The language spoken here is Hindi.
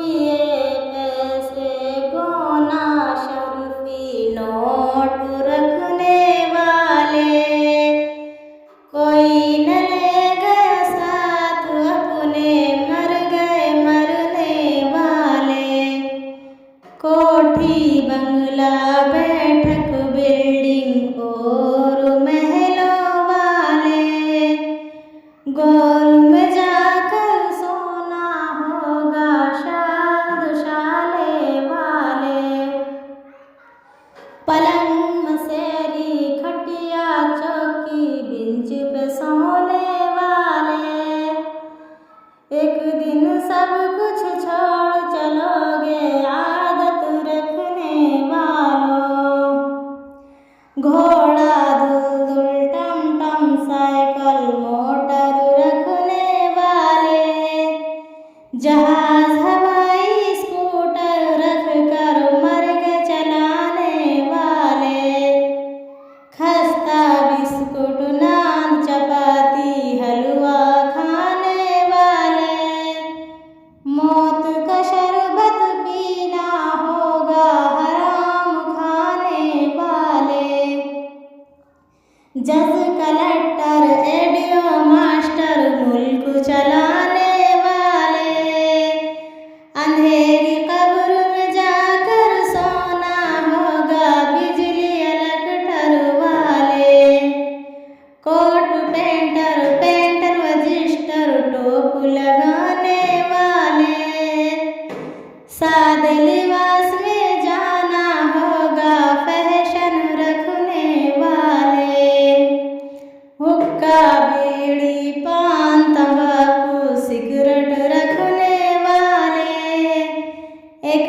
पिए पैसे गोना शर्फी नोट रखने वाले, कोई न ले गया साथ अपने, मर गए मरने वाले। कोठी बंगला बैठक बिल्डिंग और महलों वाले, गौर में जाकर सोना होगा शाले वाले। पलंग मसेरी खटिया चौकी बेंच पे सोने वाले, एक दिन सब कुछ छोड़ चलोगे आदत रखने वालों। घोड़ा दुलदुल टमटम साइकिल मोटर रखने वाले, जहाज हवाई स्कूटर रख कर मर्ग चलाने वाले। खस्ता बिस्कुट नान चपाती हलवा खाने वाले, मौत का शरबत पीना होगा हराम खाने वाले। जज कलेक्टर एडियो मास्टर मुल्क चलाने वाले, अंधेरी कब्र में जाकर सोना होगा बिजली इलेक्टर वाले। कोट पेंटर रजिस्टर टोप लगाने वाले, सादे लिबास में जाना होगा फैशन रखने वाले। हुक्का बीड़ी पान तंबाकू सिगरेट रखने वाले, एक